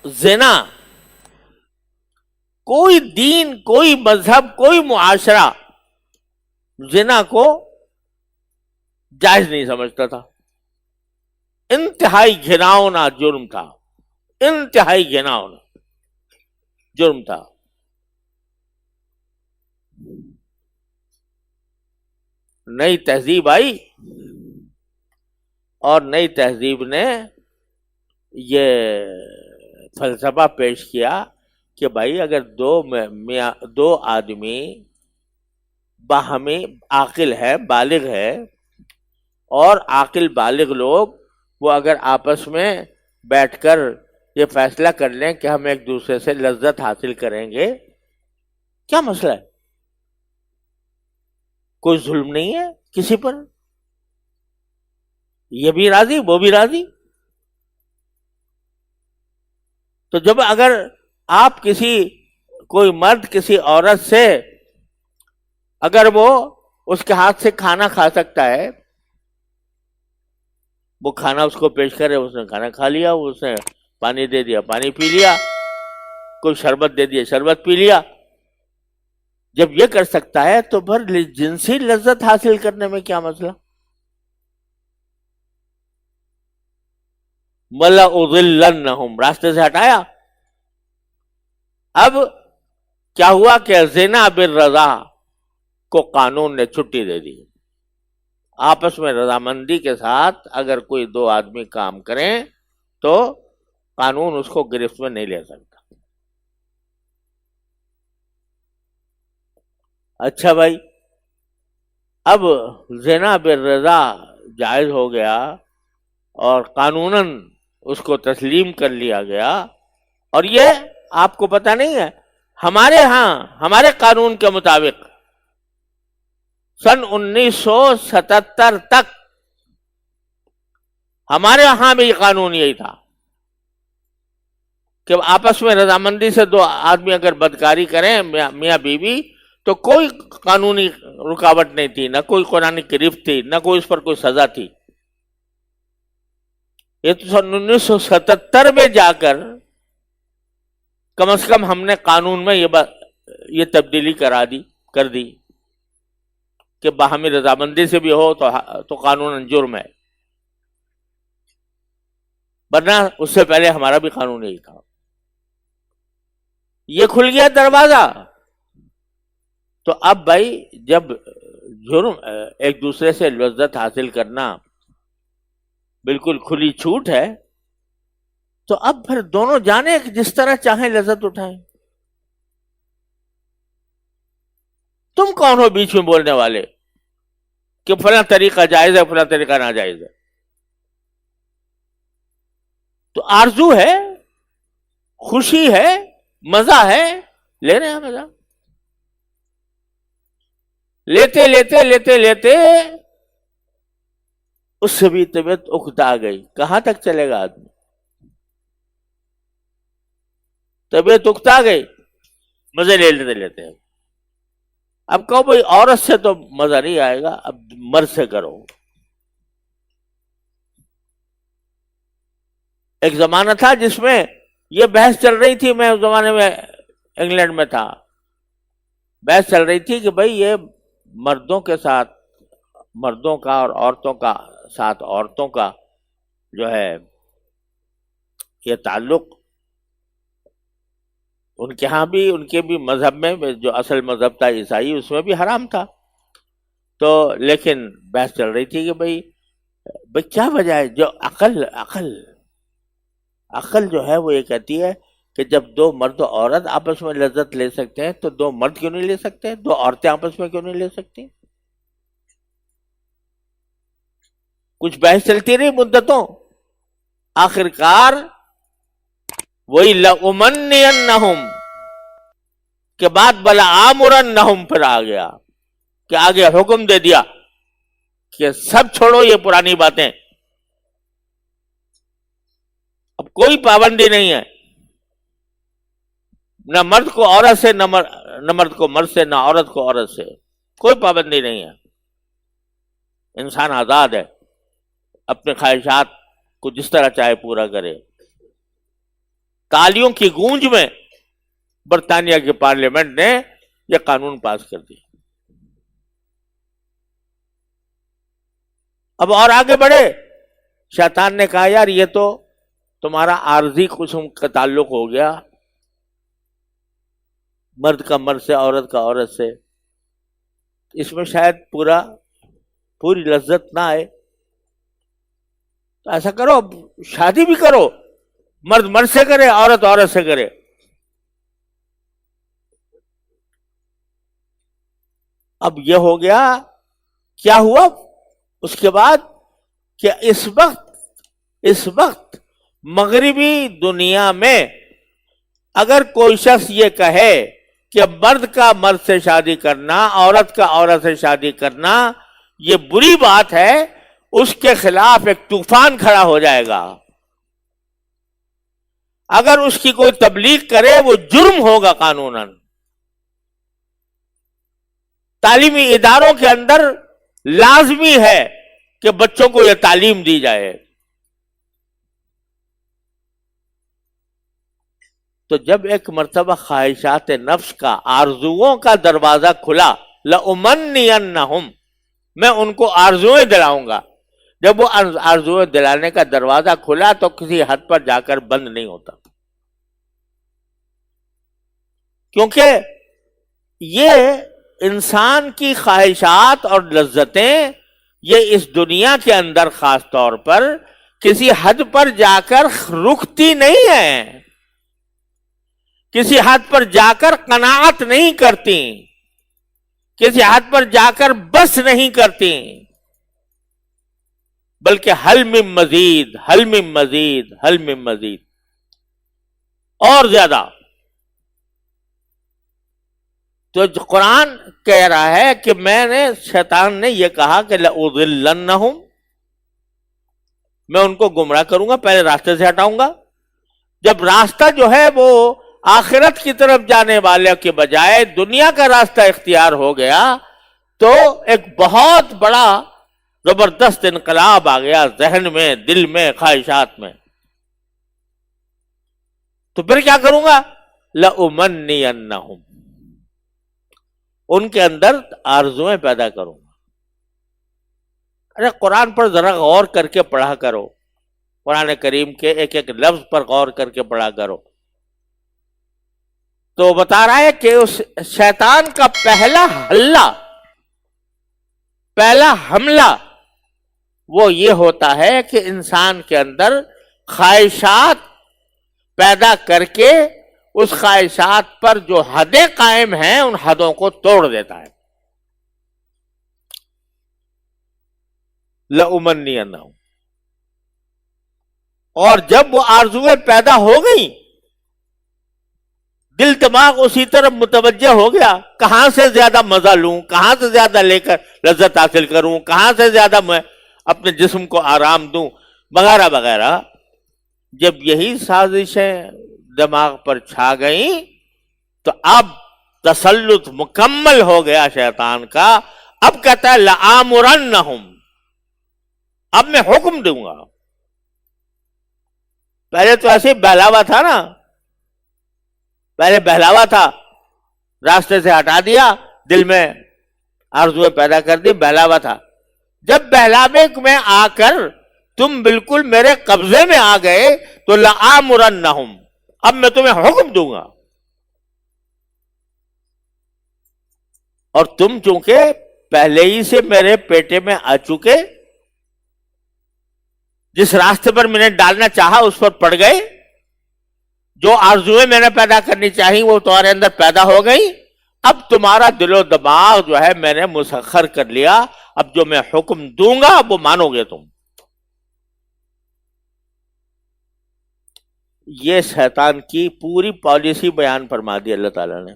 زنا کوئی دین، کوئی مذہب، کوئی معاشرہ زنا کو جائز نہیں سمجھتا تھا. انتہائی گھناؤنا جرم تھا، انتہائی گھناؤنا جرم تھا. نئی تہذیب آئی اور نئی تہذیب نے یہ فلسفہ پیش کیا کہ بھائی اگر دو آدمی باہمی عاقل ہے، بالغ ہے، اور عاقل بالغ لوگ وہ اگر آپس میں بیٹھ کر یہ فیصلہ کر لیں کہ ہم ایک دوسرے سے لذت حاصل کریں گے، کیا مسئلہ ہے؟ کوئی ظلم نہیں ہے کسی پر، یہ بھی راضی وہ بھی راضی. تو جب اگر آپ کوئی مرد کسی عورت سے اگر وہ اس کے ہاتھ سے کھانا کھا سکتا ہے، وہ کھانا اس کو پیش کرے، اس نے کھانا کھا لیا، اس نے پانی دے دیا پانی پی لیا، کوئی شربت دے دیا شربت پی لیا، جب یہ کر سکتا ہے تو پھر جنسی لذت حاصل کرنے میں کیا مسئلہ؟ وَلَأُضِلَّنَّهُمْ، راستے سے ہٹایا. اب کیا ہوا کہ زنا بالرضا کو قانون نے چھٹی دے دی. آپس میں رضامندی کے ساتھ اگر کوئی دو آدمی کام کریں تو قانون اس کو گرفت میں نہیں لے سکتا. اچھا بھائی، اب زنا بالرضا جائز ہو گیا اور قانوناً اس کو تسلیم کر لیا گیا، اور یہ آپ کو پتہ نہیں ہے ہمارے قانون کے مطابق سن 1977 تک ہمارے ہاں بھی قانون یہی تھا کہ آپس میں رضامندی سے دو آدمی اگر بدکاری کریں میاں بیوی تو کوئی قانونی رکاوٹ نہیں تھی، نہ کوئی قرآنی گرفت تھی، نہ کوئی اس پر کوئی سزا تھی. یہ تو سن 1977 میں جا کر کم از کم ہم نے قانون میں یہ تبدیلی کر دی کہ باہمی رضامندی سے بھی ہو تو قانون جرم ہے، ورنہ اس سے پہلے ہمارا بھی قانون یہی تھا. یہ کھل گیا دروازہ. تو اب بھائی جب جرم ایک دوسرے سے لذت حاصل کرنا بالکل کھلی چھوٹ ہے تو اب پھر دونوں جانے جس طرح چاہیں لذت اٹھائیں. تم کون ہو بیچ میں بولنے والے کہ فلاں طریقہ جائز ہے فلاں طریقہ ناجائز ہے؟ تو آرزو ہے، خوشی ہے، مزہ ہے، لے رہے ہیں مزہ. لیتے لیتے لیتے لیتے اس سے بھی طبیعت اکتا گئی. کہاں تک چلے گا آدمی؟ طبیعت اکتا گئی، مزے لیتے لیتے. اب کہو بھائی عورت سے تو مزہ نہیں آئے گا، اب مرد سے کرو. ایک زمانہ تھا جس میں یہ بحث چل رہی تھی، میں اس زمانے میں انگلینڈ میں تھا، بحث چل رہی تھی کہ بھائی یہ مردوں کے ساتھ مردوں کا اور عورتوں کا ساتھ عورتوں کا جو ہے یہ تعلق ان کے ہاں بھی ان کے بھی مذہب میں جو اصل مذہب تھا عیسائی اس میں بھی حرام تھا. تو لیکن بحث چل رہی تھی کہ بھائی کیا وجہ ہے؟ جو عقل جو ہے وہ یہ کہتی ہے کہ جب دو مرد و عورت آپس میں لذت لے سکتے ہیں تو دو مرد کیوں نہیں لے سکتے؟ دو عورتیں آپس میں کیوں نہیں لے سکتی؟ کچھ بحث چلتی رہی مدتوں، آخرکار وہی لَأُمَنِّيَنَّهُمْ کے بعد بَلَآمُرَنَّهُمْ پھر آ گیا کہ آگے حکم دے دیا کہ سب چھوڑو یہ پرانی باتیں، اب کوئی پابندی نہیں ہے، نہ مرد کو عورت سے، نہ مرد کو مرد سے، نہ عورت کو عورت سے، کوئی پابندی نہیں ہے. انسان آزاد ہے، اپنے خواہشات کو جس طرح چاہے پورا کرے. تالیوں کی گونج میں برطانیہ کی پارلیمنٹ نے یہ قانون پاس کر دیا. اب اور آگے بڑھے. شیطان نے کہا یار یہ تو تمہارا عارضی قسم کا تعلق ہو گیا, مرد کا مرد سے, عورت کا عورت سے, اس میں شاید پوری لذت نہ آئے. تو ایسا کرو شادی بھی کرو, مرد مرد سے کرے, عورت عورت سے کرے. اب یہ ہو گیا. کیا ہوا اس کے بعد کہ اس وقت مغربی دنیا میں اگر کوئی شخص یہ کہے کہ مرد کا مرد سے شادی کرنا, عورت کا عورت سے شادی کرنا یہ بری بات ہے, اس کے خلاف ایک طوفان کھڑا ہو جائے گا. اگر اس کی کوئی تبلیغ کرے وہ جرم ہوگا قانوناً. تعلیمی اداروں کے اندر لازمی ہے کہ بچوں کو یہ تعلیم دی جائے. تو جب ایک مرتبہ خواہشات نفس کا, آرزوؤں کا دروازہ کھلا, لَأُمَنِّيَنَّهُمْ, میں ان کو آرزوئیں دلاؤں گا. جب وہ آرزوئیں دلانے کا دروازہ کھلا تو کسی حد پر جا کر بند نہیں ہوتا, کیونکہ یہ انسان کی خواہشات اور لذتیں یہ اس دنیا کے اندر خاص طور پر کسی حد پر جا کر رکتی نہیں ہیں, کسی حد پر جا کر قناعت نہیں کرتی, کسی حد پر جا کر بس نہیں کرتی, بلکہ حل من مزید, حل من مزید, حل من مزید, اور زیادہ. تو قرآن کہہ رہا ہے کہ شیطان نے یہ کہا کہ لَأُضِلَّنَّهُمْ, میں ان کو گمراہ کروں گا, پہلے راستے سے ہٹاؤں گا. جب راستہ جو ہے وہ آخرت کی طرف جانے والے کے بجائے دنیا کا راستہ اختیار ہو گیا تو ایک بہت بڑا زبردست انقلاب آ گیا ذہن میں, دل میں, خواہشات میں. تو پھر کیا کروں گا؟ لَأُمَنِّيَنَّهُمْ, ان کے اندر آرزویں پیدا کروں گا. ارے قرآن پر ذرا غور کر کے پڑھا کرو, قرآن کریم کے ایک ایک لفظ پر غور کر کے پڑھا کرو. تو بتا رہا ہے کہ اس شیطان کا پہلا حملہ وہ یہ ہوتا ہے کہ انسان کے اندر خواہشات پیدا کر کے اس خواہشات پر جو حدیں قائم ہیں ان حدوں کو توڑ دیتا ہے. لَأُمَنِّيَنَّهُمْ, اور جب وہ آرزویں پیدا ہو گئیں, دل دماغ اسی طرف متوجہ ہو گیا, کہاں سے زیادہ مزہ لوں, کہاں سے زیادہ لے کر لذت حاصل کروں, کہاں سے زیادہ میں اپنے جسم کو آرام دوں, وغیرہ وغیرہ. جب یہی سازشیں دماغ پر چھا گئیں تو اب تسلط مکمل ہو گیا شیطان کا. اب کہتا ہے لَآمُرَنَّهُمْ, اب میں حکم دوں گا. پہلے تو ایسے بہلاوا تھا نا, پہلے بہلاوا تھا, راستے سے ہٹا دیا, دل میں آرزویں پیدا کر دی, بہلاوا تھا. جب بہلاوے میں آ کر تم بالکل میرے قبضے میں آ گئے تو لَآمُرَنَّهُمْ, اب میں تمہیں حکم دوں گا. اور تم چونکہ پہلے ہی سے میرے پیٹے میں آ چکے, جس راستے پر میں نے ڈالنا چاہا اس پر پڑ گئے, جو آرزویں میں نے پیدا کرنی چاہی وہ تمہارے اندر پیدا ہو گئی. اب تمہارا دل و دماغ جو ہے میں نے مسخر کر لیا, اب جو میں حکم دوں گا وہ مانو گے تم. یہ شیطان کی پوری پالیسی بیان فرما دی اللہ تعالیٰ نے.